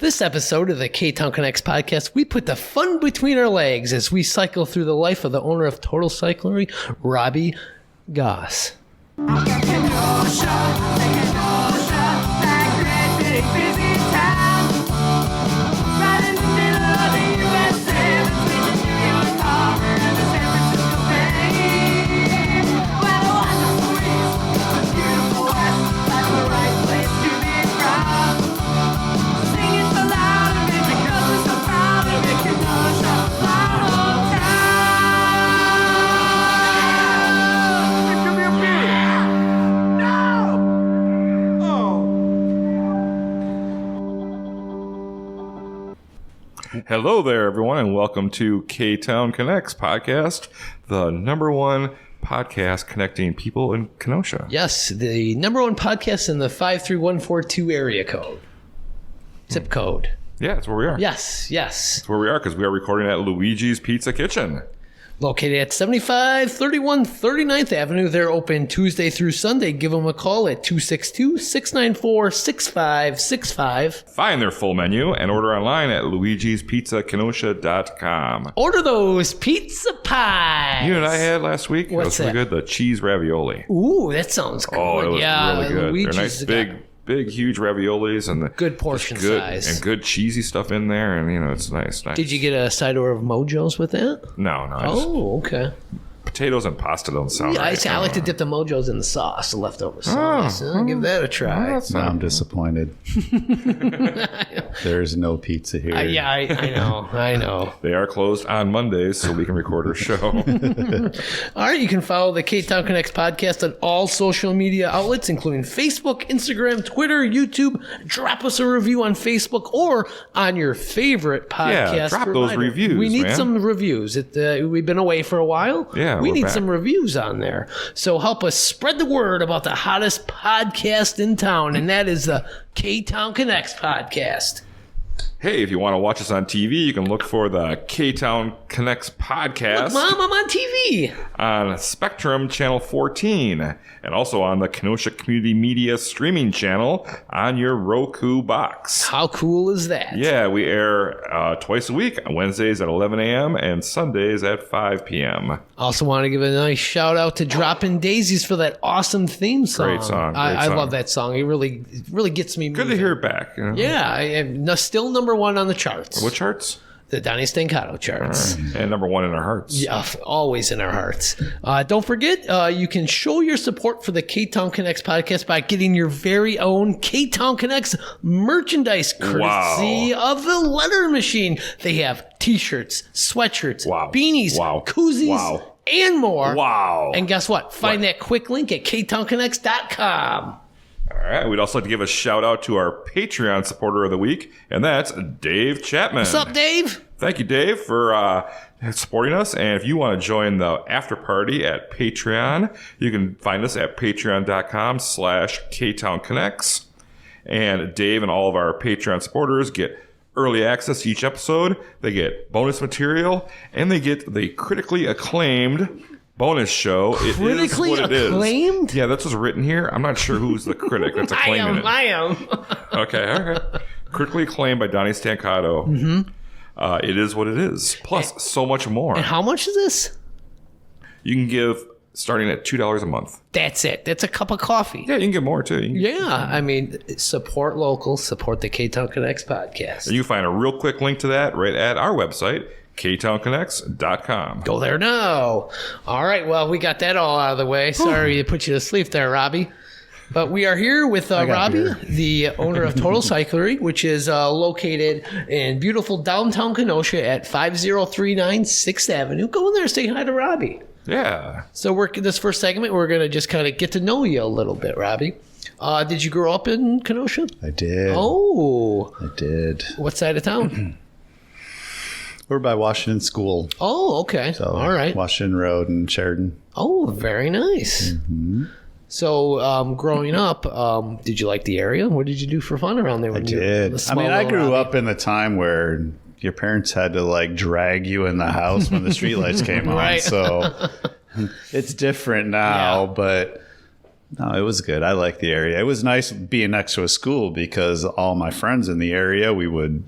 This episode of the Ktown Connects podcast, we put the fun between our legs as we cycle through the life of the owner of Total Cyclery, Robby Gauss. Hello there, everyone, and welcome to Ktown Connects podcast, the number one podcast connecting people in Kenosha. Yes, the number one podcast in the 53142 area code. Zip code. Yeah, that's where we are. Yes. That's where we are because we are recording at Luigi's Pizza Kitchen. Located at 7531 39th Avenue. They're open Tuesday through Sunday. Give them a call at 262-694-6565. Find their full menu and order online at luigispizzakenosha.com. Order those pizza pies. You know what I had last week? What's that? Really good. The cheese ravioli. Ooh, that sounds good. Oh, it was really good. Luigi's They're nice, big, huge raviolis and the good portion size and good cheesy stuff in there, and it's nice. Did you get a side order of Mojos with that? No. Okay. Potatoes and pasta don't sound right. I like to dip the Mojos in the sauce, the leftover sauce. I'll give that a try. No, I'm disappointed. There's no pizza here. I know. They are closed on Mondays, so we can record our show. All right, you can follow the Ktown Connects podcast on all social media outlets, including Facebook, Instagram, Twitter, YouTube. Drop us a review on Facebook or on your favorite podcast. Yeah, drop provider. those reviews, We need man. some reviews. We've been away for a while. Yeah, we we're need back. some reviews on there. So help us spread the word about the hottest podcast in town, and that is the Ktown Connects podcast. Hey, if you want to watch us on TV, you can look for the Ktown Connects podcast. Look, Mom, I'm on TV. On Spectrum Channel 14, and also on the Kenosha Community Media streaming channel on your Roku box. How cool is that? Yeah, we air twice a week, Wednesdays at 11 a.m. and Sundays at 5 p.m. Also want to give a nice shout out to Dropping Daisies for that awesome theme song. Great song. I love that song. It really gets me moving. Good to hear it back. Yeah, I am still number one on the charts. What charts? The Donny Stancato charts. Right. And number one in our hearts. Yeah, always in our hearts. Don't forget, you can show your support for the Ktown Connects podcast by getting your very own Ktown Connects merchandise, courtesy of the Letter Machine. They have t-shirts, sweatshirts, beanies, koozies, and more. Wow. And guess what? Find that quick link at ktownconnects.com. All right. We'd also like to give a shout out to our Patreon supporter of the week, and that's Dave Chapman. What's up, Dave? Thank you, Dave, for supporting us. And if you want to join the after party at Patreon, you can find us at patreon.com/Ktown Connects. And Dave and all of our Patreon supporters get early access to each episode. They get bonus material, and they get the critically acclaimed bonus show. Critically acclaimed? Yeah, that's what's written here. I'm not sure who's the critic that's acclaiming it. I am. Okay, all right. Critically acclaimed by Donny Stancato. Mm-hmm. It is what it is. Plus, so much more. And how much is this? You can give starting at $2 a month. That's it. That's a cup of coffee. Yeah, you can get more too. I mean, support local, support the Ktown Connects podcast. And you can find a real quick link to that right at our website, ktownconnects.com. Go there now. All right, well, we got that all out of the way. Sorry to put you to sleep there, Robby. But we are here with Robby, the owner of Total Cyclery, which is located in beautiful downtown Kenosha at 5039 Sixth Avenue. Go in there and say hi to Robby. Yeah. So this first segment, we're going to just kind of get to know you a little bit, Robby. Did you grow up in Kenosha? I did. Oh. I did. What side of town? We're by Washington School. Oh, okay. So, all right. Washington Road in Sheridan. Oh, very nice. Mm-hmm. So, growing up, did you like the area? What did you do for fun around there? I did. I mean, I grew up in the time where your parents had to like drag you in the house when the streetlights came on. Right. So it's different now, but No, it was good. I liked the area. It was nice being next to a school because all my friends in the area, we would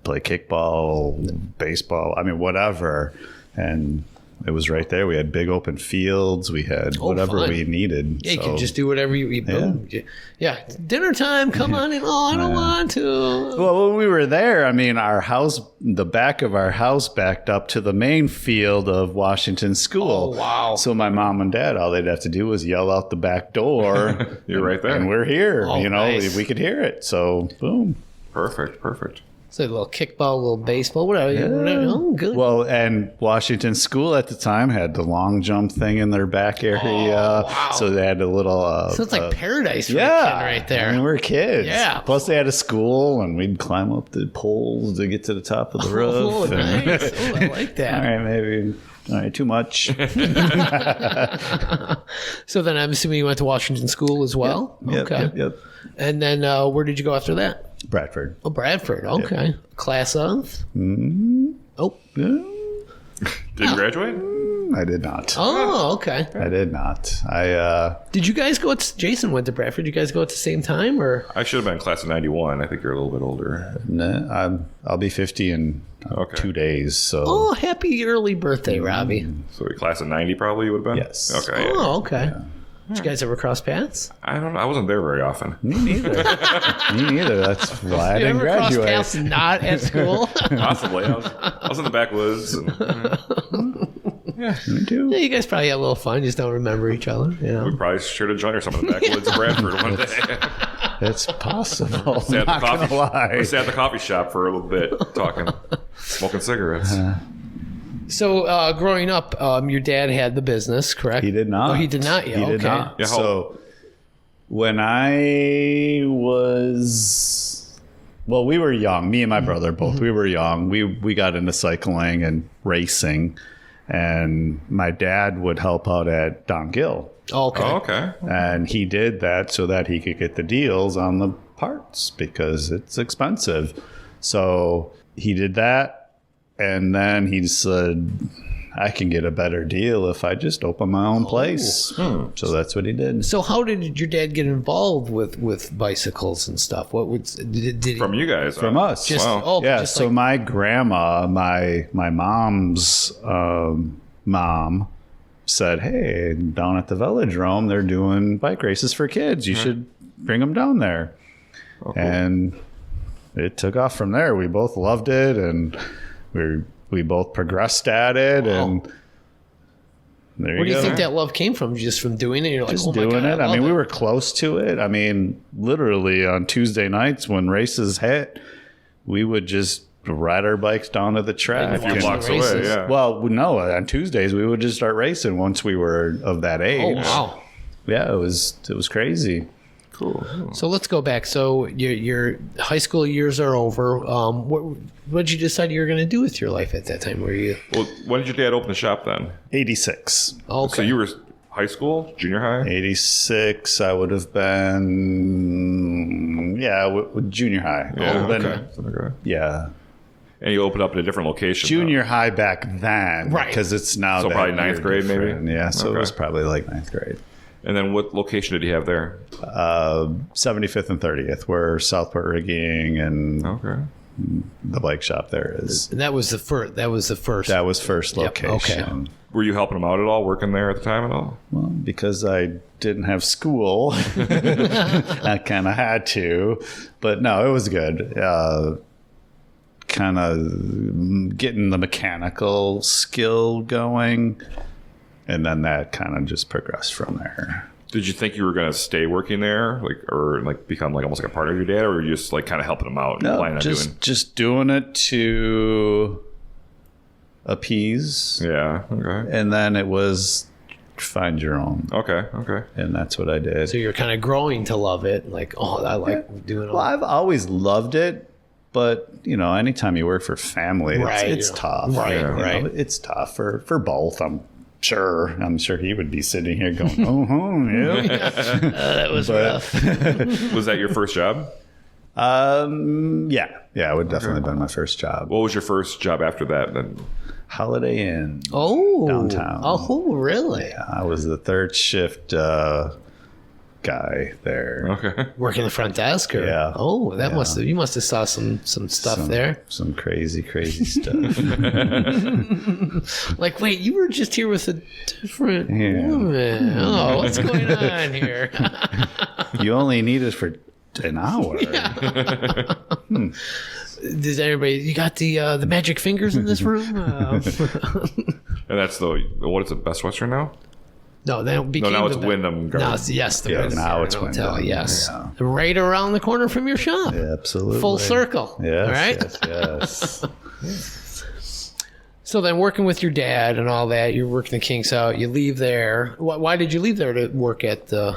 play kickball, baseball, whatever. And it was right there. We had big open fields. We had whatever fun. we needed. Yeah, you can just do whatever you eat. Boom. Yeah. Dinner time. Come on in. Oh, I don't want to. Well, when we were there, our house, the back of our house backed up to the main field of Washington School. Oh, wow. So my mom and dad, all they'd have to do was yell out the back door. You're right there. And we're here. Oh, nice. We could hear it. So, boom. Perfect. So a little kickball, a little baseball, whatever. Oh, good. Well, and Washington School at the time had the long jump thing in their back area. Oh, wow. So they had a little... so it's like paradise for a kid right there. We were kids. Yeah. Plus they had a school, and we'd climb up the poles to get to the top of the roof. Oh, nice. Oh, I like that. All right, maybe... All right, too much. So then I'm assuming you went to Washington School as well? Yep. And then where did you go after that? Bradford. Oh, Bradford. Okay. Class of? Mm-hmm. Oh. Did you graduate? I did not. Oh, okay. I did not. Did you guys go at... Jason went to Bradford. Did you guys go at the same time, or? I should have been class of 91. I think you're a little bit older. Nah, I'll be 50 in 2 days. So. Oh, happy early birthday, Robbie. So your class of 90 probably you would have been? Yes. Okay. Yeah. Oh, okay. Did you guys ever cross paths? I don't know. I wasn't there very often. Me neither. That's why I You didn't ever cross graduate. paths not at school? Possibly. I was in the backwoods. Me too. Yeah, you guys probably had a little fun. Just don't remember each other. You know? We probably should have joined or something in the backwoods of Bradford one day. It's possible. Sat at, Not gonna lie. we sat at the coffee shop for a little bit, talking, smoking cigarettes. So, growing up, your dad had the business, correct? He did not. Oh, he did not. Yeah, He did okay. not. Yeah, So when I was, well, we were young. Me and my brother both. We were young. We got into cycling and racing, and my dad would help out at Don Gill, Okay. Oh, okay. and he did that so that he could get the deals on the parts because it's expensive. So he did that. And then he said, I can get a better deal if I just open my own place. So that's what he did. So, how did your dad get involved with bicycles and stuff? What would did he, From you guys. From us. Just, Wow. oh, Yeah, just so like, my grandma, my mom's mom said, hey, down at the Velodrome, they're doing bike races for kids. You should bring them down there. Oh, cool. And it took off from there. We both loved it, and we both progressed at it, and there you go. where do you think that love came from? Just from doing it? You're like, Just oh my doing God, it. I love mean, we were close to it. I mean, literally on Tuesday nights when races hit, we would just ride our bikes down to the track. A few watching blocks the away, races. yeah. Well, no, on Tuesdays we would just start racing once we were of that Oh age. wow. Yeah, it was crazy. Cool. So let's go back. So your high school years are over. What did you decide you were going to do with your life at that time? Were you Well, when did your dad open the shop then? 86. okay? So you were high school, junior high? 86, I would have been, junior high. I Yeah, would have okay. been- Okay. yeah. And you opened up in a different location. Junior high back then. Right. Because it's now So that probably ninth year grade, maybe? different. Yeah, so Okay. it was probably like ninth grade. Though. And then what location did he have there? 75th and 30th, where Southport Rigging and Okay. the bike shop there is. And that was the first. That was the first. That was first Yep, location. okay. Were you helping him out at all, working there at the time at all? Well, because I didn't have school, I kind of had to. But no, it was good. Kind of getting the mechanical skill going. And then that kind of just progressed from there. Did you think you were going to stay working there, or become almost like a partner of your dad, or were you just kind of helping him out and planning on doing? Just doing it to appease. Yeah. Okay. And then it was find your own. Okay. And that's what I did. So you're kind of growing to love it. Like, oh, I like doing all. Well, I've always loved it, but anytime you work for family, Right, it's yeah. tough. Right, You know, right. It's tough for both. I'm sure he would be sitting here going, yeah. that was rough. Was that your first job? Yeah, it would definitely have been my first job. What was your first job after that then? Holiday Inn. Oh, Downtown. Oh, really? I was the third shift guy there. Okay. Working the front desk, or Yeah. Oh, that you must have saw some stuff there. Some crazy stuff. Like, wait, you were just here with a different Yeah. woman. Oh, what's going on here? You only need it for an hour. Does everybody? You got the magic fingers in this room? And that's what is it, Best Western now? No, that became now it's the Wyndham No, Gardens. yes, the Yeah, Wyndham now it's Garden Hotel. Wyndham, Yes, yeah. right around the corner from your shop. Yeah, absolutely. Full circle. Yes, All right. yes. So then, working with your dad and all that, you're working the kinks out. You leave there. Why did you leave there to work at the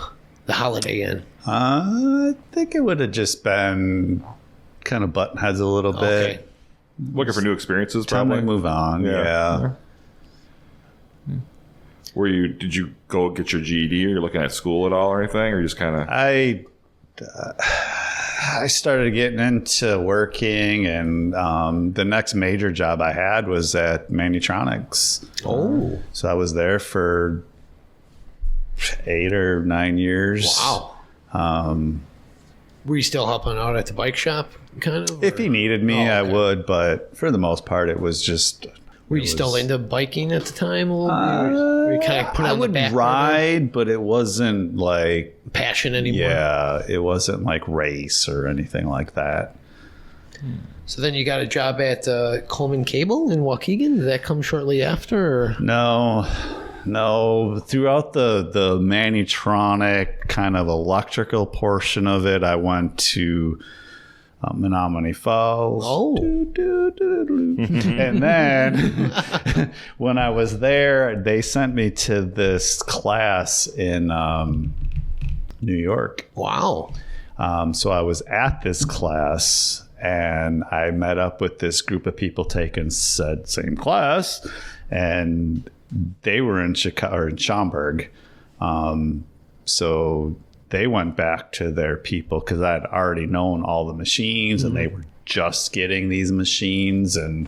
Holiday Inn? I think it would have just been kind of button heads a little bit. Okay. Looking for new experiences, Time to probably. move on. Yeah. Did you go get your GED, or you're looking at school at all or anything, or you just kind of? I started getting into working, and the next major job I had was at Manutronics. Oh, So I was there for 8 or 9 years. wow. Were you still helping out at the bike shop, kind of? If he needed me, Oh, I okay. would, but for the most part, it was just. Were you still into biking at the time? A little bit? Were you kind of put I on the would back ride, but it wasn't like. passion anymore? Yeah, it wasn't like race or anything like that. So then you got a job at Coleman Cable in Waukegan. Did that come shortly after? Or? No. Throughout the Manutronic kind of electrical portion of it, I went to Menominee Falls. Oh. And then when I was there, they sent me to this class in New York. Wow. So I was at this class, and I met up with this group of people taking said same class, and they were in Chicago or in Schaumburg. So they went back to their people because I had already known all the machines, and they were just getting these machines, and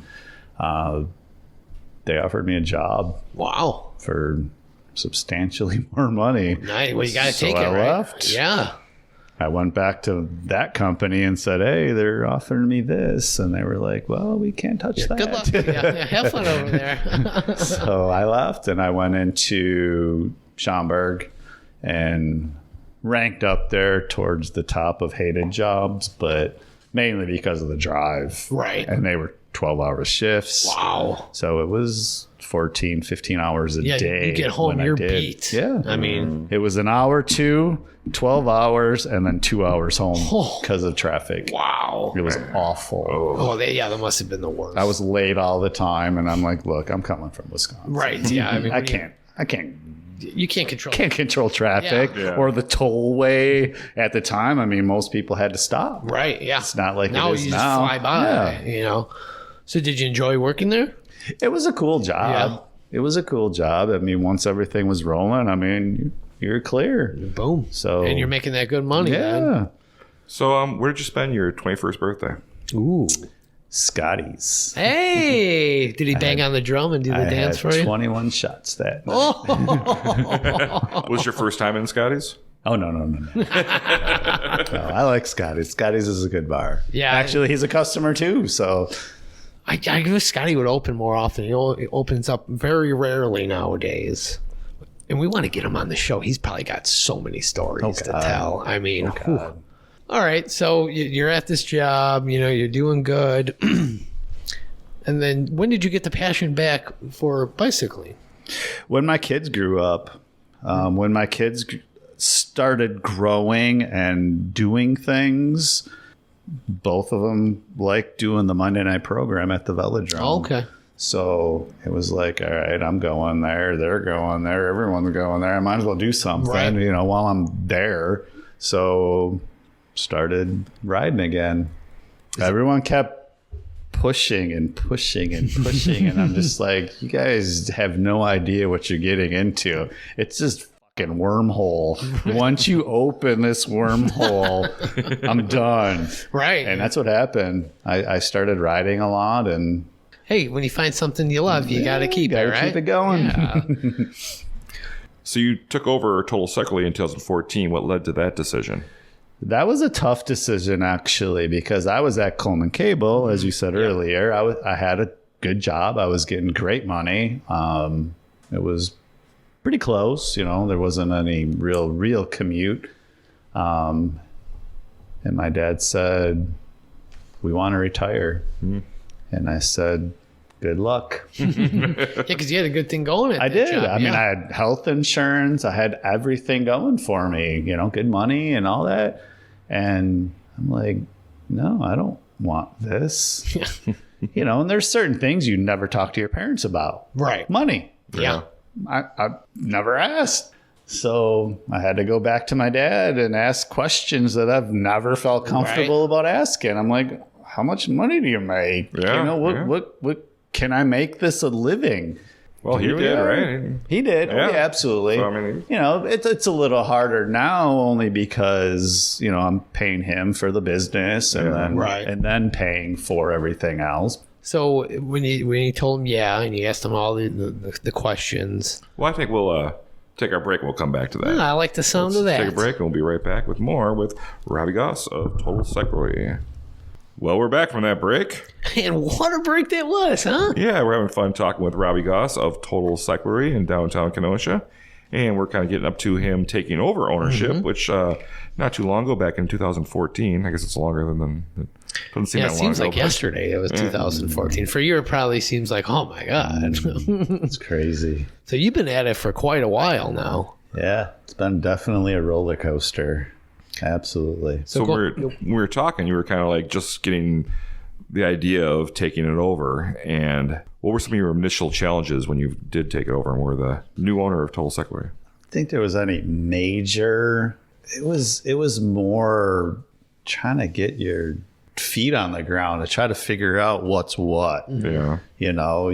they offered me a job Wow. for substantially more money. Nice. Well, you got to So take it, I right? left. Yeah. I went back to that company and said, "Hey, they're offering me this," and they were like, "Well, we can't touch that." Good luck. Yeah, have fun over there. So I left, and I went into Schaumburg and ranked up there towards the top of hated jobs, but mainly because of the drive. Right. And they were 12-hour shifts. Wow. So it was 14, 15 hours a Yeah, day. you get home, when I you're did. beat. Yeah. I mean, It was an hour, 12 hours, and then 2 hours home Oh. because of traffic. wow. It was awful. Oh, that must have been the worst. I was late all the time, and I'm like, look, I'm coming from Wisconsin. right. Yeah. I mean, I can't You can't control. control traffic Yeah. or the tollway at the time. I mean, most people had to stop. Right. Yeah. It's not like now it is you now. just fly by. Yeah. You know. So did you enjoy working there? It was a cool job. It was a cool job. I mean, once everything was rolling, I mean, you're clear. Boom. So And you're making that good money. Then. yeah, So, where did you spend your 21st birthday? Ooh. Scotty's. Hey, did he bang on the drum and do the I dance had for you? 21 shots that night. Oh, Was your first time in Scotty's? Oh, no. No, I like Scotty's. Scotty's is a good bar. Yeah. Actually, he's a customer too. So I wish Scotty would open more often. He opens up very rarely nowadays. And we want to get him on the show. He's probably got so many stories to God. tell. I mean, whew. God. All right. So you're at this job, you're doing good. And then when did you get the passion back for bicycling? when my kids grew up, when my kids started growing and doing things, both of them liked doing the Monday night program at the Velodrome. Oh, okay. So it was like, all right, I'm going there. They're going there. Everyone's going there. I might as well do something, Right. while I'm there. So started riding again. Everyone kept pushing and pushing and pushing. And I'm just like, you guys have no idea what you're getting into. It's just fucking wormhole. Once you open this wormhole, I'm done. Right. And that's what happened. I started riding a lot, and Hey, when you find something you love, you got to keep it, gotta right? keep it going. Yeah. So you took over Total Cyclery in 2014. What led to that decision? That was a tough decision, actually, because I was at Coleman Cable, as you said earlier. I had a good job. I was getting great money. It was pretty close. You know, there wasn't any real commute. And my dad said, we want to retire. And I said, good luck. Because you had a good thing going at I that did. job, I mean, I had health insurance. I had everything going for me, you know, good money and all that. And I'm like, no, I don't want this. You know, and there's certain things you never talk to your parents about. Right. Money. Yeah. I never asked. So I had to go back to my dad and ask questions that I've never felt comfortable about asking. I'm like, how much money do you make? Yeah, you know, what can I make this a living? Well, he did, right? He did. Yeah. Oh, yeah, absolutely. So, I mean, you know, it's a little harder now only because, you know, I'm paying him for the business and then paying for everything else. So when you told him and you asked him all the questions. Well, I think we'll take our break and we'll come back to that. I like the sound of that. Take a break and we'll be right back with more with Robby Gauss of Total Cyclery. Well, we're back from that break. And what a break that was, huh? Yeah, we're having fun talking with Robby Gauss of Total Cyclery in downtown Kenosha. And we're kind of getting up to him taking over ownership, which not too long ago, back in 2014. I guess it's longer than doesn't seem that long ago. It seems like yesterday. It was 2014. For you, it probably seems like, oh my God. It's crazy. So you've been at it for quite a while now. Yeah, it's been definitely a roller coaster. Absolutely. So we were talking, you were kind of like just getting the idea of taking it over. And what were some of your initial challenges when you did take it over and were the new owner of Total Cyclery? I think there was any major. It was more trying to get your feet on the ground to try to figure out what's what. Yeah. You know,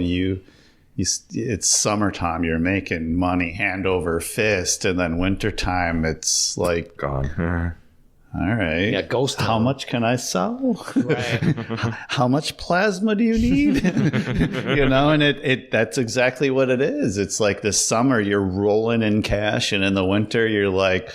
it's summertime, you're making money hand over fist, and then wintertime it's like gone. All right. Yeah, ghost town. How much can I sell? Right. How much plasma do you need? You know, and it that's exactly what it is. It's like this summer you're rolling in cash, and in the winter you're like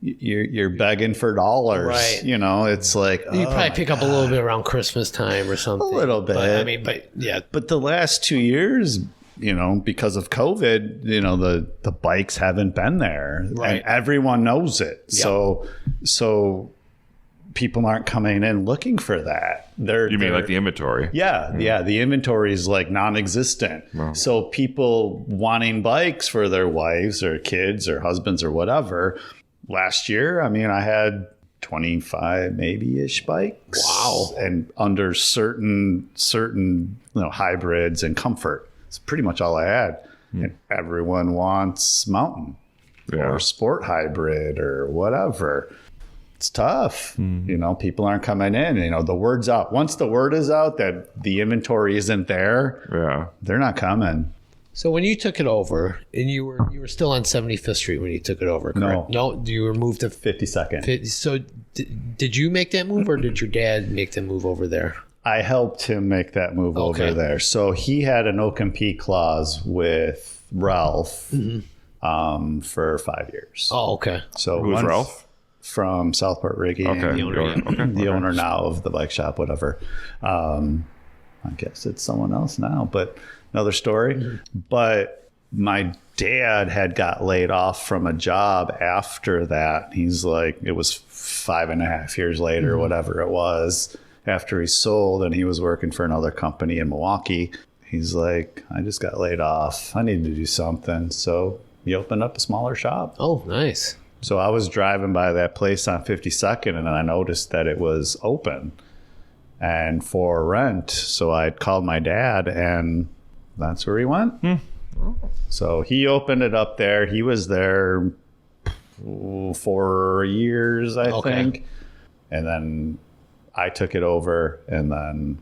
you're begging for dollars. Right. You know, it's like you probably pick up a little bit around Christmas time or something. A little bit. But But the last 2 years, you know, because of COVID, you know, the bikes haven't been there, right. And everyone knows it. Yep. So people aren't coming in looking for that. You mean like the inventory? Yeah. The inventory is like non-existent. Wow. So people wanting bikes for their wives or kids or husbands or whatever. Last year, I mean, I had 25 maybe-ish bikes. Wow. And under certain hybrids and comfort. It's pretty much all I had. And everyone wants mountain or sport hybrid or whatever. It's tough. You know, people aren't coming in. You know, the word's out. Once the word is out that the inventory isn't there, they're not coming. So when you took it over, and you were still on 75th Street when you took it over, correct? No, you were moved to 52nd. So did you make that move, or did your dad make the move over there? I helped him make that move over there. So he had a no-compete clause with Ralph for 5 years. Oh, okay. So who's Ralph? From Southport Rigging. Okay. The owner now of the bike shop, whatever. I guess it's someone else now, but another story. But my dad had got laid off from a job after that. He's like, it was 5.5 years later, whatever it was, after he sold, and he was working for another company in Milwaukee. He's like, I just got laid off. I need to do something. So he opened up a smaller shop. Oh, nice. So I was driving by that place on 52nd, and I noticed that it was open and for rent. So I called my dad, and that's where he went. So he opened it up there. He was there 4 years, I think. And then I took it over, and then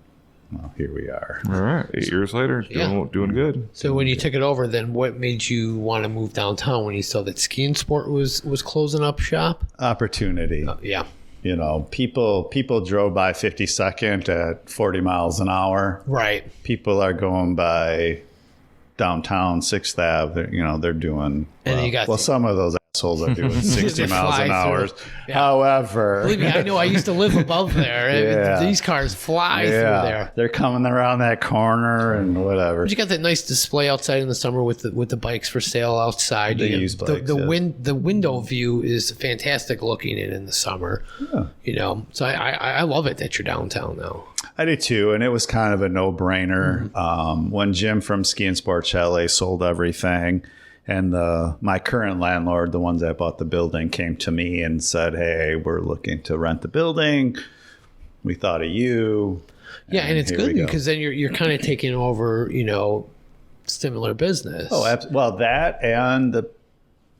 here we are. All right. 8 years later, doing good. So when you took it over, then what made you want to move downtown when you saw that Ski and Sport was closing up shop? Opportunity. Yeah. You know, people drove by 52nd at 40 miles an hour. Right. People are going by downtown Sixth Ave, they're doing And you got some of those assholes are doing 60 miles an hour. Yeah. However, Believe me, I know. I used to live above there. Yeah. These cars fly through there. they're coming around that corner and whatever. But you got that nice display outside in the summer with the bikes for sale outside. The used bikes, the window view is fantastic looking in the summer. Yeah. So I love it that you're downtown now. I do too, and it was kind of a no-brainer. When Jim from Ski and Sport Chalet sold everything, and my current landlord, the ones that bought the building, came to me and said, "Hey, we're looking to rent the building. We thought of you." Yeah, and it's good go. because then you're kind of taking over, similar business. Oh, well, that and the,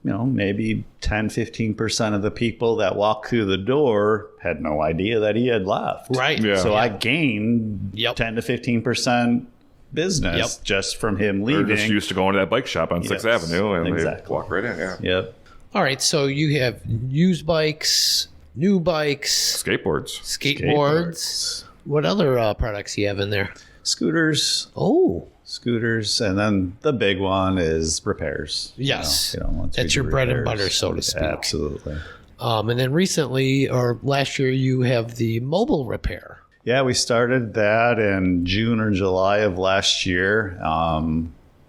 maybe 10, 15% of the people that walked through the door had no idea that he had left. Right. Yeah. So I gained 10 to 15% business just from him leaving. They're just used to going to that bike shop on Sixth Avenue, and they walk right in. Yeah. Yep. All right, so you have used bikes, new bikes, skateboards. What other products do you have in there? Scooters. Oh. Scooters, and then the big one is repairs. Yes. Once that's we your do bread and repairs. butter, so to speak. Absolutely. And then recently, or last year, you have the mobile repair. Yeah, we started that in June or July of last year.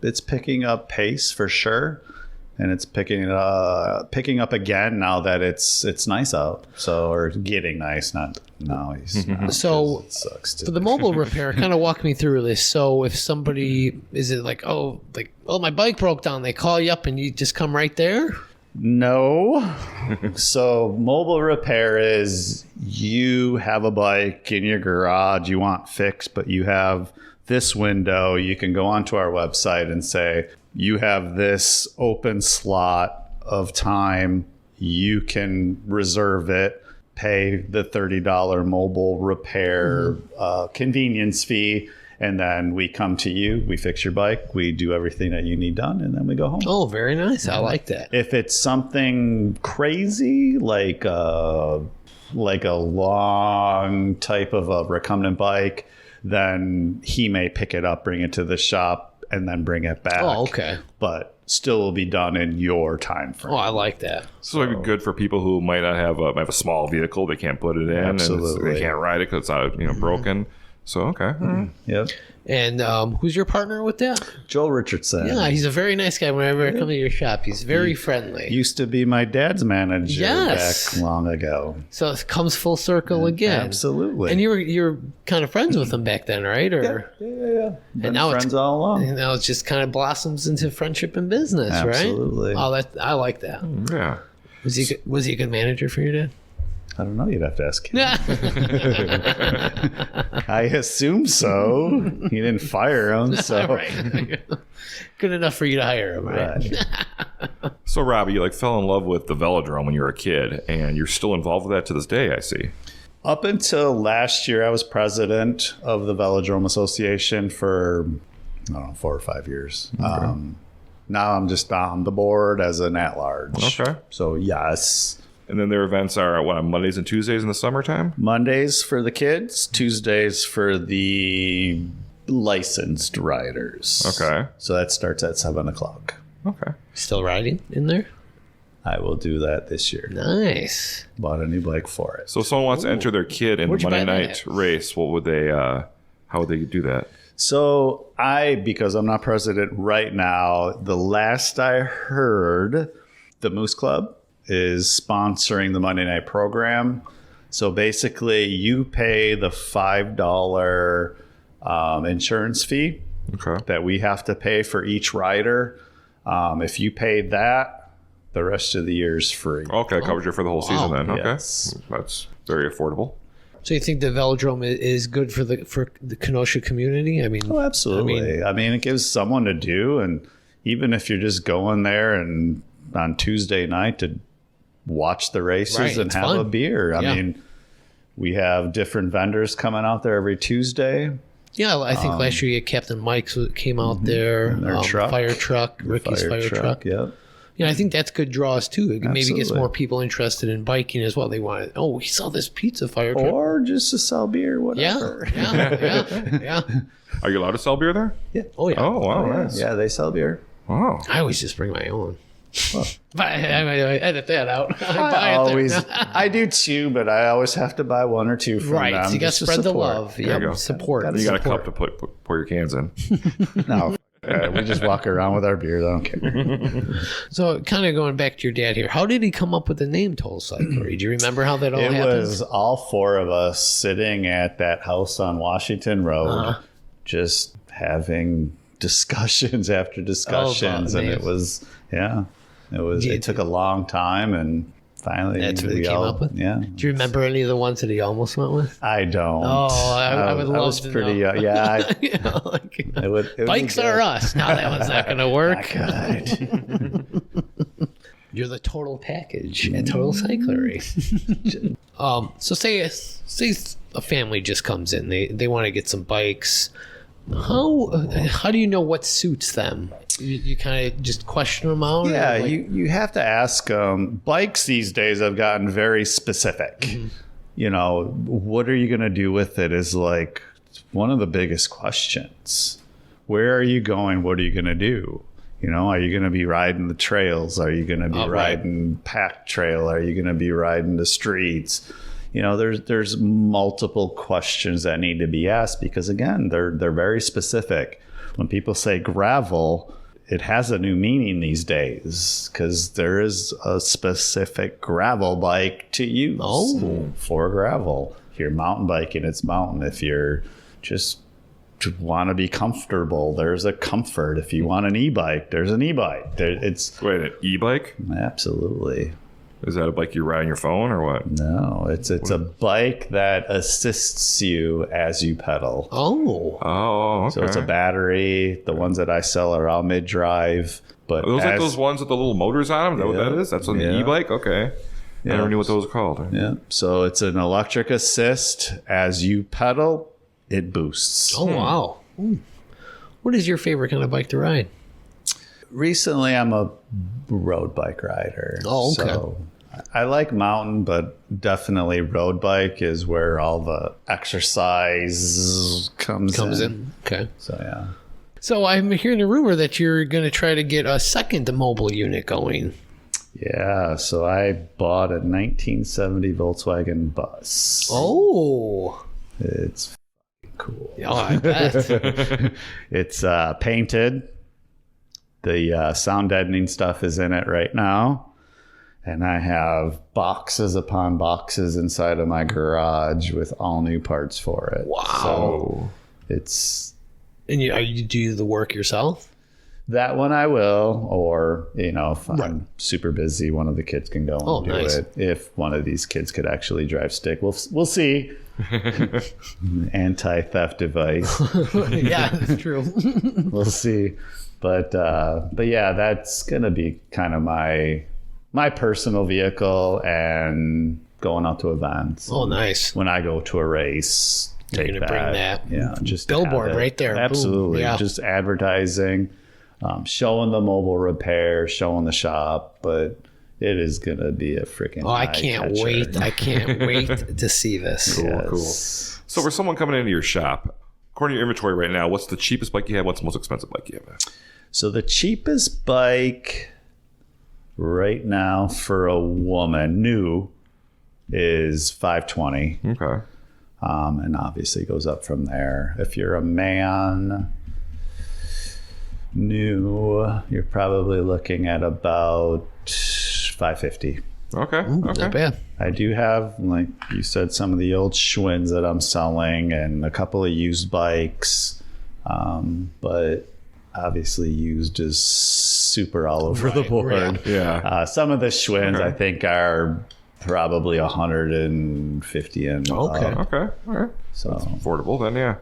It's picking up pace for sure, and it's picking up again now that it's nice out. So, or getting nice, not now. So it sucks for the mobile repair, kind of walk me through this. So if somebody is it like my bike broke down, they call you up and you just come right there. No. So mobile repair is you have a bike in your garage you want fixed, but you have this window. You can go onto our website and say, you have this open slot of time. You can reserve it, pay the $30 mobile repair convenience fee. And then we come to you, we fix your bike, we do everything that you need done, and then we go home. Oh, very nice. I like that. If it's something crazy, like a long type of a recumbent bike, then he may pick it up, bring it to the shop, and then bring it back. Oh, okay. But still will be done in your time frame. Oh, I like that. So it'd be good for people who might not have a small vehicle, they can't put it in, Absolutely. and they can't ride it because it's broken. So, okay. Yep. And who's your partner with that? Joel Richardson. Yeah, he's a very nice guy. Whenever I come to your shop, he's very friendly. Used to be my dad's manager back long ago. So it comes full circle again. Absolutely. And you were kind of friends with him back then, right? Or Yeah. And now friends all along. And now it just kind of blossoms into friendship and business, Absolutely. right? Oh, I like that. Yeah. Was he a good manager for your dad? I don't know. You'd have to ask him. I assume so. He didn't fire him, so Right. Good enough for you to hire him, right? So, Robbie, you fell in love with the velodrome when you were a kid, and you're still involved with that to this day, I see. Up until last year, I was president of the Velodrome Association for, 4 or 5 years. Okay. Now I'm just on the board as an at-large. Okay. So, yes. And then their events are, on Mondays and Tuesdays in the summertime? Mondays for the kids, Tuesdays for the licensed riders. Okay. So that starts at 7 o'clock. Okay. Still riding in there? I will do that this year. Nice. Bought a new bike for it. So if someone wants to enter their kid in Where'd the you buy Monday that night at? race, what would they, how would they do that? So because I'm not president right now, the last I heard, the Moose Club is sponsoring the Monday night program. So basically you pay the $5 insurance fee that we have to pay for each rider. If you pay that, the rest of the year is free. Okay, it covers you for the whole season then. Okay. Yes. That's very affordable. So you think the velodrome is good for the Kenosha community? I mean, Oh, absolutely. I mean, it gives someone to do, and even if you're just going there and on Tuesday night to watch the races Right, and it's have fun. a beer. I mean, we have different vendors coming out there every Tuesday. yeah, I think last year Captain Mike's came out there. their truck. Fire truck, Ricky's fire truck. Yep. I think that's good draws too. It maybe gets Absolutely. more people interested in biking as well. They want, we saw this pizza fire truck. Or just to sell beer, Yeah, whatever. yeah. Are you allowed to sell beer there? Oh, yeah. Oh, wow, nice. Yeah, they sell beer. Wow. I always just bring my own. But I edit that out. I do too, but I always have to buy one or two from Right. them. So you got to just spread the support. love. There you go. Support. Gotta You got a Support. cup to pour your cans in. No, we just walk around with our beers. I don't care. So kind of going back to your dad here, how did he come up with the name Total Cyclery? Do you remember how that all It happened? was all four of us sitting at that house on Washington Road, just having discussions after discussions, and it was it took a long time, and finally That's what he we came all, up with? Yeah, Do you remember any of the ones that he almost went with? I don't. Oh, I would love was to pretty, know. yeah. Like, It would be bikes good. are us. Now that one's not going to work. God. You're the total package at Total Cyclery. So say a family just comes in. They want to get some bikes. How do you know what suits them? You kind of just question them out? Yeah, or like- you have to ask. Bikes these days have gotten very specific. Mm-hmm. You know, what are you going to do with it is like one of the biggest questions. Where are you going? What are you going to do? You know, are you going to be riding the trails? Are you going to be riding pack trail? Are you going to be riding the streets? You know, there's multiple questions that need to be asked because again, they're very specific. When people say gravel, it has a new meaning these days because there is a specific gravel bike to use for gravel. If you're mountain biking, it's mountain. If you're just want to be comfortable, there's a comfort. If you want an e-bike, there's an e-bike. It's Wait, an e-bike? absolutely. Is that a bike you ride on your phone or what? No, it's a bike that assists you as you pedal. Oh. Oh, okay. So it's a battery. The ones that I sell are all mid-drive. But Are those like those ones with the little motors on them? Is that what that is? That's on the e-bike? Okay. I never knew what those were called. Yeah. So it's an electric assist. As you pedal, it boosts. Oh, wow. What is your favorite kind of bike to ride? Recently, I'm a road bike rider. Oh, okay. So I like mountain, but definitely road bike is where all the exercise comes in. Okay. So, yeah. So I'm hearing a rumor that you're going to try to get a second mobile unit going. Yeah, so I bought a 1970 Volkswagen bus. Oh. It's cool. Oh, I bet. It's painted. The sound deadening stuff is in it right now. And I have boxes upon boxes inside of my garage with all new parts for it. Wow. So it's... And you do the work yourself? That one I will, or, you know, if I'm super busy, one of the kids can go and do it. If one of these kids could actually drive stick, we'll see. Anti-theft device. Yeah, that's true. We'll see. But yeah, that's gonna be kind of my personal vehicle and going out to events. Oh, nice. When I go to a race, You're gonna bring that. Yeah, just billboard have it. right there. Boom. Absolutely. Yeah. Just advertising, showing the mobile repair, showing the shop, but it is gonna be a freaking. Oh, I can't wait. I can't wait to see this. Cool. So for someone coming into your shop, according to your inventory right now, what's the cheapest bike you have? What's the most expensive bike you have? So the cheapest bike right now for a woman, new, is $520. Okay. And obviously goes up from there. If you're a man, new, you're probably looking at about $550. Okay. Not bad. I do have, like you said, some of the old Schwinn's that I'm selling and a couple of used bikes. But obviously used is super all over the board. Yeah. Some of the Schwinn's I think are probably 150 and up. Okay. All right. So Affordable then, yeah.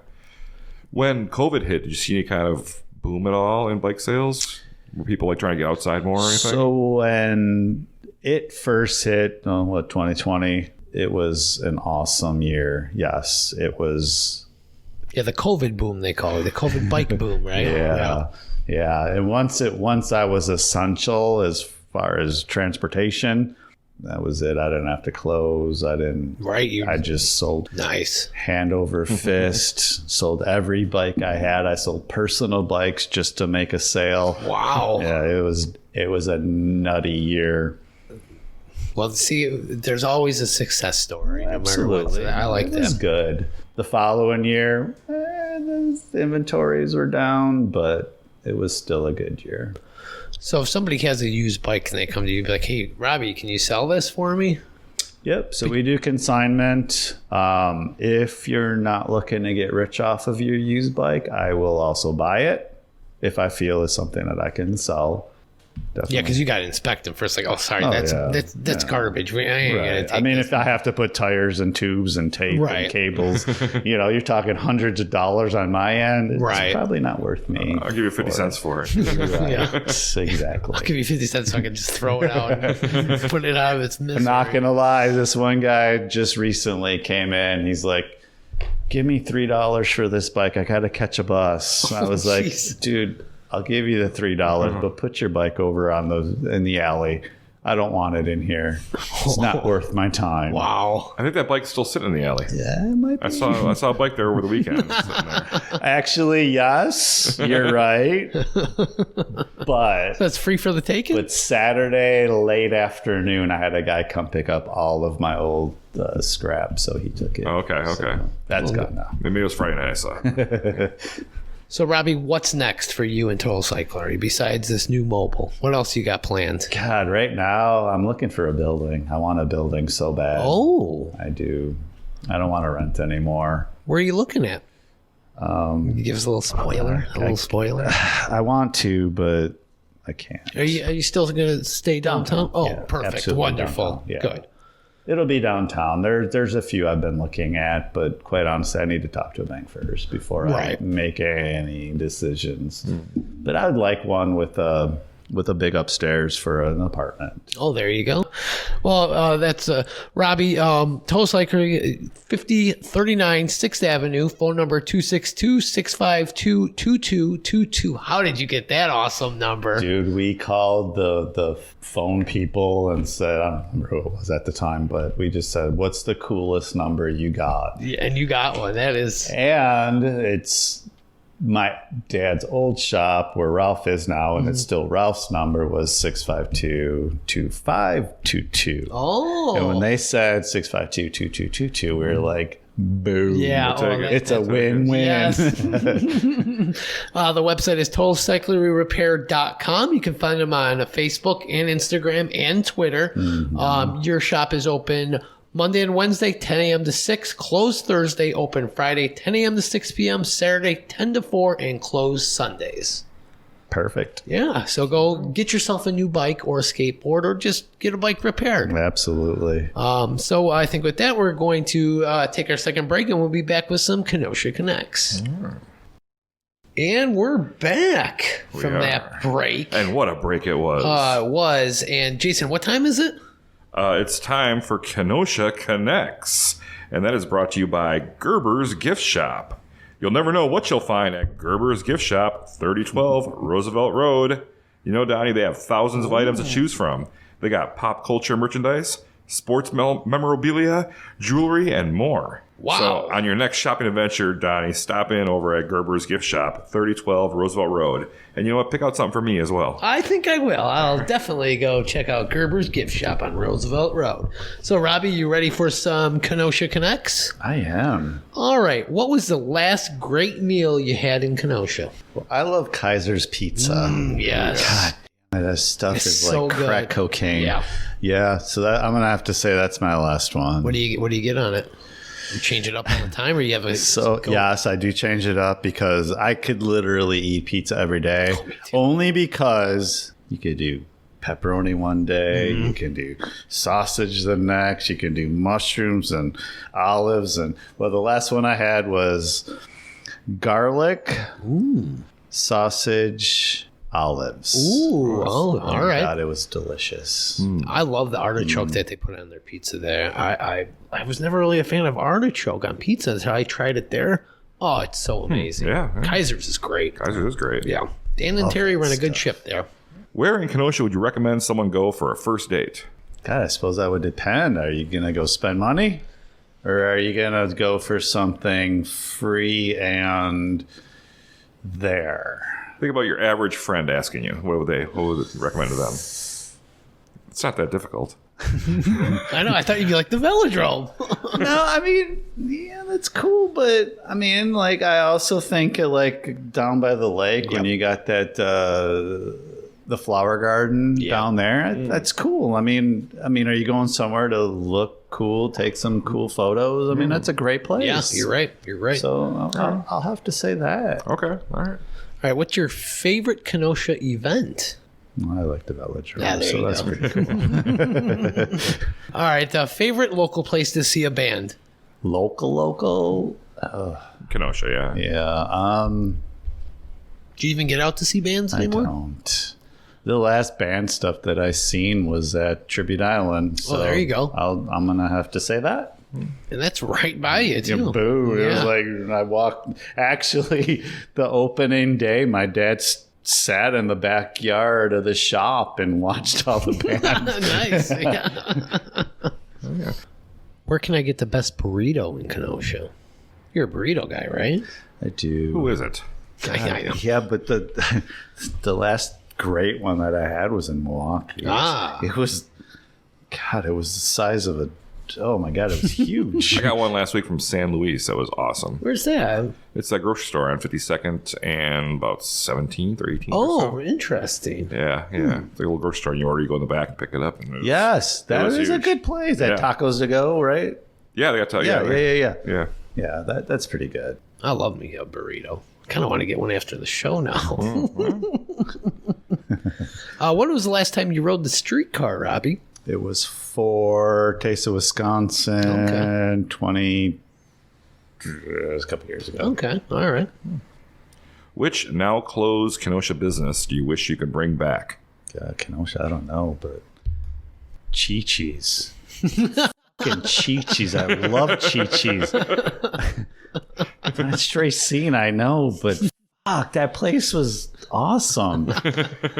When COVID hit, did you see any kind of boom at all in bike sales? Were people like trying to get outside more or anything? So when it first hit, 2020, it was an awesome year. Yes, it was. Yeah, the COVID boom, they call it. The COVID bike boom, right? Yeah. And once I was essential as far as transportation, that was it. I didn't have to close. I just sold Nice. hand over fist, sold every bike I had. I sold personal bikes just to make a sale. Wow. Yeah, it was a nutty year. Well, see, there's always a success story. No matter what. I like It was that. good. The following year, the inventories were down, but it was still a good year. So if somebody has a used bike and they come to you, be like, "Hey, Robbie, can you sell this for me?" Yep. So we do consignment. If you're not looking to get rich off of your used bike, I will also buy it if I feel it's something that I can sell. Definitely. Yeah, because you got to inspect them first. Like, oh, sorry, Oh, that's garbage. I ain't gonna Right. take I mean, this. if I have to put tires and tubes and tape Right. and cables, you're talking hundreds of dollars on my end. It's Right. probably not worth me. I'll give you 50 cents for it. Yeah. Exactly. I'll give you 50 cents so I can just throw it out and put it out of its misery. I'm not gonna lie, this one guy just recently came in. He's like, "Give me $3 for this bike. I gotta catch a bus." I was like, jeez. "Dude, I'll give you the $3, but put your bike over in the alley. I don't want it in here. It's not worth my time." Wow. I think that bike's still sitting in the alley. Yeah, it might be. I saw a bike there over the weekend. Sitting there. Actually, yes, you're right. But That's free for the taking? Saturday late afternoon, I had a guy come pick up all of my old scrap, so he took it. Okay. So that's gone now. Maybe it was Friday night I saw. So, Robbie, what's next for you in Total Cyclery besides this new mobile? What else you got planned? God, right now I'm looking for a building. I want a building so bad. Oh, I do. I don't want to rent anymore. where are you looking at? You give us a little spoiler. I want to, but I can't. Are you still going to stay downtown? Oh, Yeah, perfect. absolutely Wonderful. downtown. Yeah. Good. It'll be downtown. There's a few I've been looking at, but quite honestly, I need to talk to a bank first before Right. I make any decisions. But I would like one with a big upstairs for an apartment. Oh, there you go. Well, that's Robbie, Total Cyclery, 5039 6th Avenue, phone number 262-652-2222. How did you get that awesome number? Dude, we called the phone people and said, I don't remember who it was at the time, but we just said, "What's the coolest number you got?" Yeah, and you got one. That is... And it's my dad's old shop where Ralph is now, and it's still Ralph's number was 652-2522. Oh. And when they said 652-2222, we were like, boom. Yeah, It's a win-win. Yes. The website is totalcycleryrepair.com. You can find them on Facebook and Instagram and Twitter. Your shop is open Monday and Wednesday, 10 a.m. to 6. Closed Thursday, open Friday, 10 a.m. to 6 p.m. Saturday, 10 to 4, and closed Sundays. Perfect. Yeah, so go get yourself a new bike or a skateboard or just get a bike repaired. Absolutely. So I think with that, we're going to take our second break, and we'll be back with some Kenosha Connects. And we're back from that break. And what a break it was. It was. And Jason, what time is it? It's time for Kenosha Connects, and that is brought to you by Gerber's Gift Shop. You'll never know what you'll find at Gerber's Gift Shop, 3012 Roosevelt Road. You know, Donnie, they have thousands of items to choose from. They got pop culture merchandise, sports memorabilia, jewelry, and more. Wow. So on your next shopping adventure, Donnie, stop in over at Gerber's Gift Shop, 3012 Roosevelt Road. And you know what? Pick out something for me as well. I think I will. I'll definitely go check out Gerber's Gift Shop on Roosevelt Road. So, Robbie, you ready for some Kenosha Connects? I am. All right. What was the last great meal you had in Kenosha? Well, I love Kaiser's Pizza. Yes. God, that stuff It's is so like crack good. cocaine. Yeah. Yeah, so that I'm gonna have to say that's my last one. What do you get on it? You change it up all the time, or you have a Yes, I do change it up because I could literally eat pizza every day. Only because you could do pepperoni one day, you can do sausage the next, you can do mushrooms and olives, and well, the last one I had was garlic, sausage, olives. Ooh, oh, all right. God, it was delicious. I love the artichoke that they put on their pizza there. I was never really a fan of artichoke on pizza until I tried it there. Oh, it's so amazing. Yeah. Kaiser's is great. Kaiser's is great. Yeah. Dan and Terry run a good ship there. Where in Kenosha would you recommend someone go for a first date? God, I suppose that would depend. Are you going to go spend money? Or are you going to go for something free and there? Think about your average friend asking you. What would you recommend to them? It's not that difficult. I know. I thought you'd be like the velodrome. No, I mean, yeah, that's cool. But I mean, like, I also think like down by the lake when you got that, the flower garden down there, that's cool. I mean, are you going somewhere to look cool, take some cool photos? I mean, that's a great place. Yeah, you're right. You're right. So I'll have to say that. Okay. All right. All right. What's your favorite Kenosha event? Well, I like the Village Room, Yeah, there so you that's go. pretty cool. All right. Favorite local place to see a band? Local. Kenosha, yeah. Yeah. Do you even get out to see bands I anymore? don't. The last band stuff that I seen was at Tribute Island. So there you go. I'm gonna have to say that. And that's right by you, Yeah, too. boo! It was Yeah. like I walked. Actually, the opening day, my dad sat in the backyard of the shop and watched all the bands. Nice. Yeah. Where can I get the best burrito in Kenosha? You're a burrito guy, right? I do. Who is it? I know. Yeah, but the last great one that I had was in Milwaukee. It was the size of a. Oh my God, it was huge. I got one last week from San Luis. That was awesome. Where's that? It's that grocery store on 52nd and about 17th or 18th. Oh, or so. interesting. Yeah. It's like a little grocery store, and you order, you go in the back and pick it up. And it was, Yes, that was is a huge. good place. That Yeah. Tacos to Go, right? Yeah, they got to Yeah. Yeah. Yeah, that's pretty good. I love me a burrito. I kind of want to get one after the show now. When was the last time you rode the streetcar, Robbie? It was for Taste of Wisconsin, 20. It was a couple years ago. Okay, all right. Which now closed Kenosha business do you wish you could bring back? Kenosha, I don't know, but Chi-Chi's. Fucking Chi-Chi's. I love Chi-Chi's. That stray scene, I know, but fuck, that place was awesome.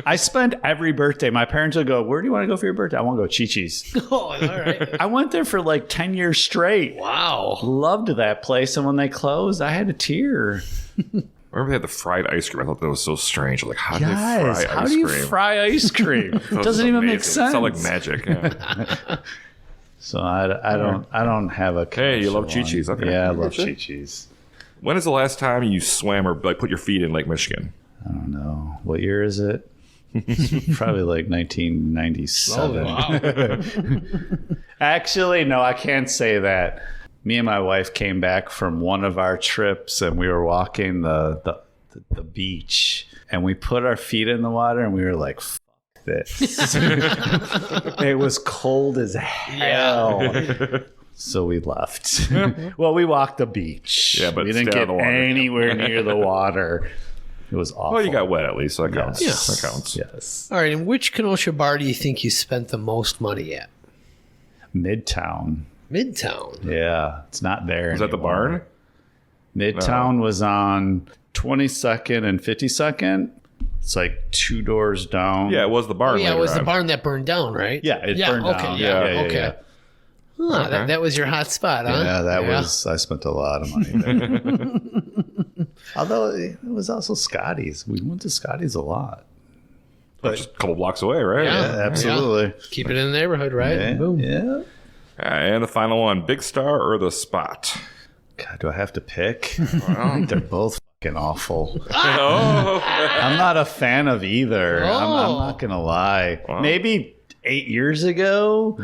I spent every birthday. My parents would go, "Where do you want to go for your birthday?" I want to go Chi-Chi's. Oh, all right. I went there for like 10 years straight. Wow. Loved that place. And when they closed, I had a tear. I remember they had the fried ice cream. I thought that was so strange. Like, how do they fry ice cream? How do you fry ice cream? That was Doesn't even amazing. make sense. It sounded like magic. Yeah. So I don't have a. Hey, you love Kenosha one. Chi-Chi's. Okay. Yeah, I love Chi-Chi's. When is the last time you swam or like put your feet in Lake Michigan? I don't know. What year is it? It's probably like 1997. Oh, wow. Actually, no, I can't say that. Me and my wife came back from one of our trips, and we were walking the beach, and we put our feet in the water, and we were like, "Fuck this!" It was cold as hell. So we left. Well, we walked the beach. Yeah, but we didn't stay out get of the water. anywhere near the water. It was awful. Well, you got wet at least, so that counts. Yes. That counts. Yes. All right, and which Kenosha bar do you think you spent the most money at? Midtown. Midtown. Yeah, it's not there. Was that the anymore. barn? Midtown was on 22nd and 52nd. It's like 2 doors down. Yeah, it was the barn. Oh, yeah, it later was the on. barn that burned down, right? Yeah, it burned okay, down. Yeah, Yeah, okay. yeah. Huh, that was your hot spot, huh? Yeah, that was. I spent a lot of money there. Although it was also Scotty's. We went to Scotty's a lot. But just a couple blocks away, right? Yeah. Yeah, absolutely. Keep it in the neighborhood, right? Yeah. Boom. Yeah. And the final one, Big Star or The Spot? God, do I have to pick? I think they're both fucking awful. Oh, I'm not a fan of either. I'm not gonna lie. Wow. Maybe 8 years ago,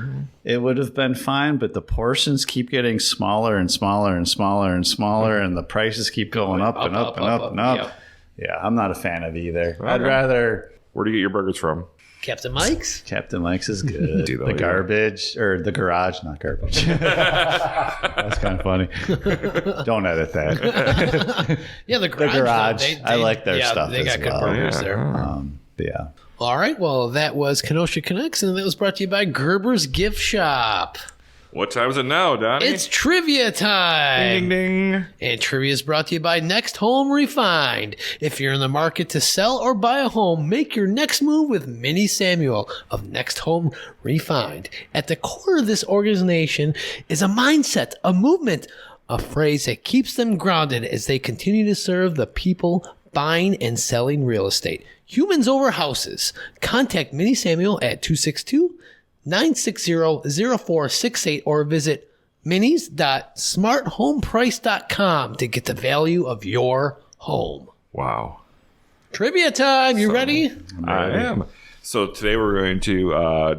it would have been fine, but the portions keep getting smaller and smaller and smaller and smaller, and the prices keep going up and up and up and up. Yep. Yeah, I'm not a fan of either. Okay. I'd rather where do you get your burgers from? Captain Mike's? Captain Mike's is good. Do though, The yeah. garbage or the garage, not garbage. That's kind of funny. Don't edit that. Yeah, the garage. garage. I like their stuff They got as good well. burgers Yeah. there. But yeah. All right, well, that was Kenosha Connects, and that was brought to you by Gerber's Gift Shop. What time is it now, Donny? It's trivia time. Ding, ding, ding. And trivia is brought to you by Next Home Refined. If you're in the market to sell or buy a home, make your next move with Minnie Samuel of Next Home Refined. At the core of this organization is a mindset, a movement, a phrase that keeps them grounded as they continue to serve the people buying and selling real estate. Humans over houses. Contact Minnie Samuel at 262-960-0468 or visit minis.smarthomeprice.com to get the value of your home. Wow. Trivia time. You ready? I am. So today we're going to,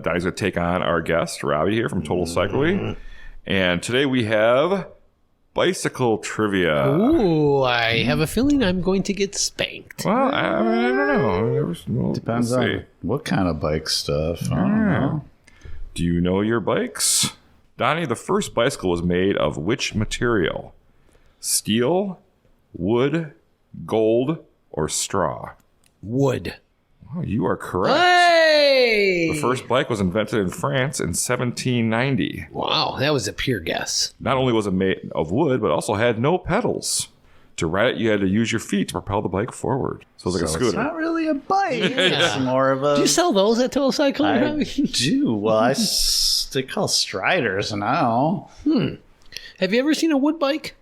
Donny's going to take on our guest, Robby here from Total Cyclery. And today we have bicycle trivia. Ooh, I have a feeling I'm going to get spanked. Well, I don't know. Depends on what kind of bike stuff. I don't know. Do you know your bikes? Donny, the first bicycle was made of which material? Steel, wood, gold, or straw? Wood. Oh, you are correct. Hey! The first bike was invented in France in 1790. Wow, that was a pure guess. Not only was it made of wood, but also had no pedals. To ride it, you had to use your feet to propel the bike forward. So it was like a It's scooter. not really a bike. It's more of a... Do you sell those at Total Cyclery? I do. Well, they call Striders now. Have you ever seen a wood bike?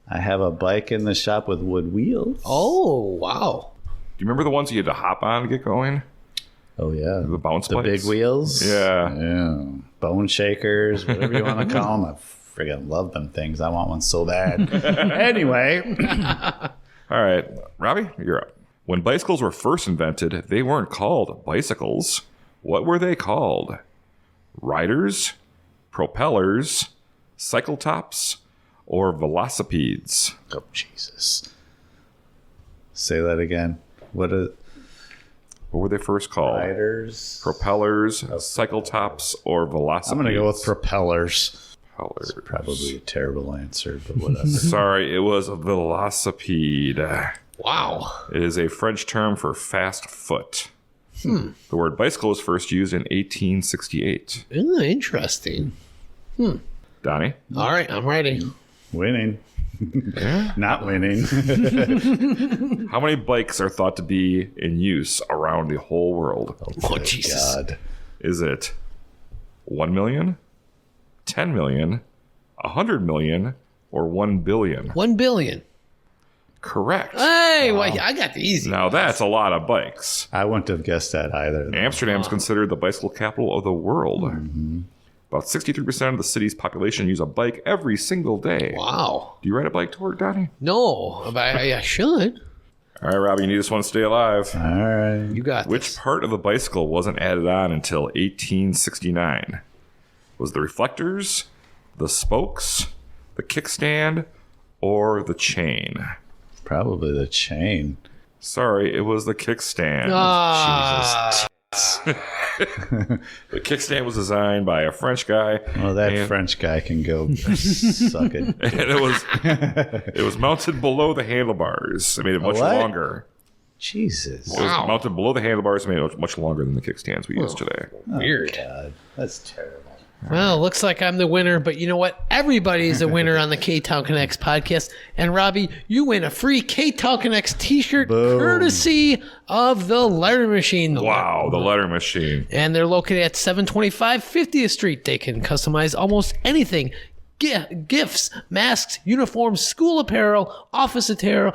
I have a bike in the shop with wood wheels. Oh, wow. Do you remember the ones you had to hop on to get going? Oh, yeah. The bounce The bikes? big wheels. Yeah. Yeah. Bone shakers, whatever you want to call them. I friggin' love them things. I want one so bad. Anyway. All right, Robby, you're up. When bicycles were first invented, they weren't called bicycles. What were they called? Riders, propellers, cycle tops, or velocipedes? Oh, Jesus. Say that again. What were they first called? Riders? Propellers, cycle tops, or velocipedes? I'm going to go with propellers. propellers. Probably a terrible answer, but whatever. Sorry, it was a velocipede. Wow. It is a French term for fast foot. The word bicycle was first used in 1868. Interesting. Donny? All right, I'm ready. Winning. Not winning. How many bikes are thought to be in use around the whole world? Oh, Jesus. God. Is it 1 million, 10 million, 100 million, or 1 billion? 1 billion. Correct. Hey, well, I got the easy. Now that's a lot of bikes. I wouldn't have guessed that either. Amsterdam is considered the bicycle capital of the world. About 63% of the city's population use a bike every single day. Wow. Do you ride a bike to work, Donny? No, but I should. All right, Robby, you need this one to stay alive. All right. You got Which this. part of the bicycle wasn't added on until 1869? Was the reflectors, the spokes, the kickstand, or the chain? Probably the chain. Sorry, it was the kickstand. Ah, The kickstand was designed by a French guy. Well, that and, French guy can go suck it. and it was mounted below the handlebars. It made it much what? longer. Jesus. It was mounted below the handlebars. It made it much longer than the kickstands we use today. weird. God, that's terrible. Well, looks like I'm the winner, but you know what? Everybody is a winner on the Ktown Connects podcast. And Robby, you win a free Ktown Connects t-shirt Boom. courtesy of the Letter Machine. Wow, the letter machine. And they're located at 725 50th Street. They can customize almost anything. Gifts, masks, uniforms, school apparel, office apparel,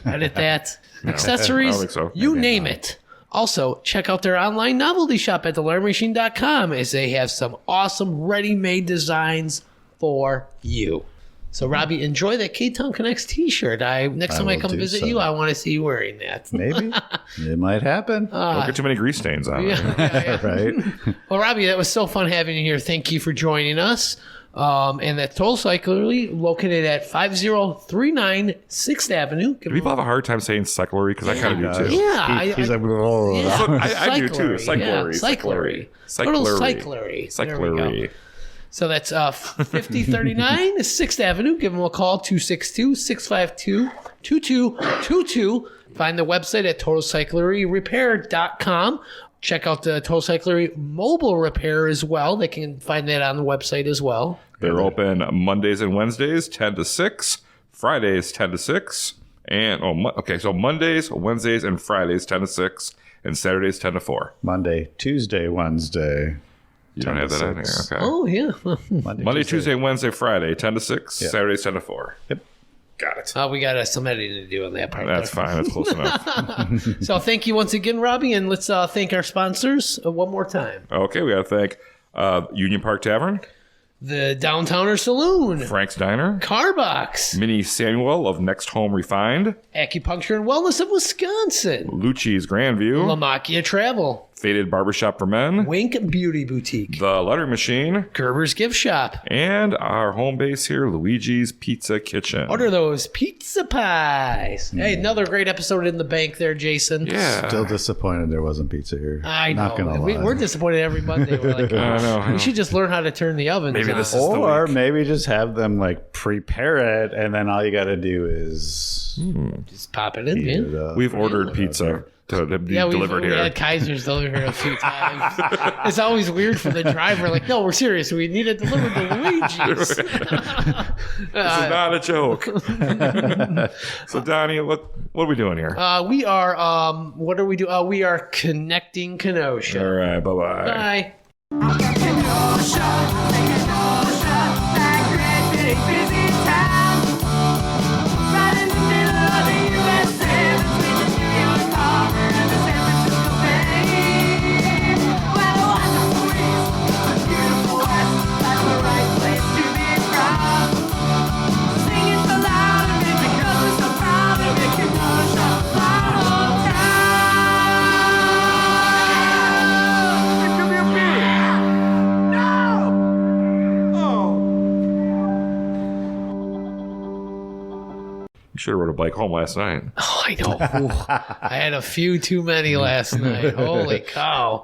edit that, accessories, I don't think so. you name it. Also, check out their online novelty shop at thelettermachine.com as they have some awesome ready-made designs for you. So, Robby, enjoy that Ktown Connects t-shirt. Next time I will come do visit so. you, I want to see you wearing that. Maybe. It might happen. Don't get too many grease stains on it. Yeah. Right? Well, Robby, that was so fun having you here. Thank you for joining us. And that Total Cyclery, located at 5039 Sixth Avenue. Do people have a hard time saying cyclery? Because I kind of do too. Yeah. He's like, "Oh." Yeah. Look, I do too. Cyclery. Cyclery. Total Cyclery. Cyclery. There we go. Cyclery. So that's 5039 Sixth Avenue. Give them a call, 262-652-2222. Find the website at totalcycleryrepair.com. check out the Total Cyclery mobile repair as well. They can find that on the website as well. They're open Mondays and Wednesdays, 10 to 6. Fridays, 10 to 6. And, so Mondays, Wednesdays, and Fridays, 10 to 6. And Saturdays, 10 to 4. Monday, Tuesday, Wednesday. You don't have that on here. Okay. Oh, yeah. Monday, Tuesday, Wednesday, Friday, 10 to 6. Yeah. Saturdays, 10 to 4. Yep. Got it. We got some editing to do on that part. That's fine. That's close enough. So thank you once again, Robby, and let's thank our sponsors one more time. Okay, we got to thank Union Park Tavern, The Downtowner Saloon, Frank's Diner, CarBox, Minnie Samuel of Next Home Refined, Acupuncture and Wellness of Wisconsin, Lucci's Grandview, LaMacchia Travel, Faded Barbershop for Men, Wink Beauty Boutique, The Letter Machine, Gerber's Gift Shop, and our home base here, Luigi's Pizza Kitchen. Order those pizza pies. Hey, another great episode in the bank there, Jason. Yeah. Still disappointed there wasn't pizza here. I know. Not gonna lie. We're disappointed every Monday. We're like, I know. we should just learn how to turn the ovens Maybe on. this is the Or week. maybe just have them like prepare it, and then all you got to do is Just pop it in, heat man. it up. We've ordered pizza to be Yeah, delivered we here. had Kaiser's delivered here a few times. It's always weird for the driver. Like, no, we're serious. We need it delivered to Luigi's. This is not a joke. So, Donnie, what are we doing here? We are, what are we doing? We are connecting Kenosha. All right, bye-bye. Bye. You should have rode a bike home last night. Oh, I know. Ooh, I had a few too many last night. Holy cow.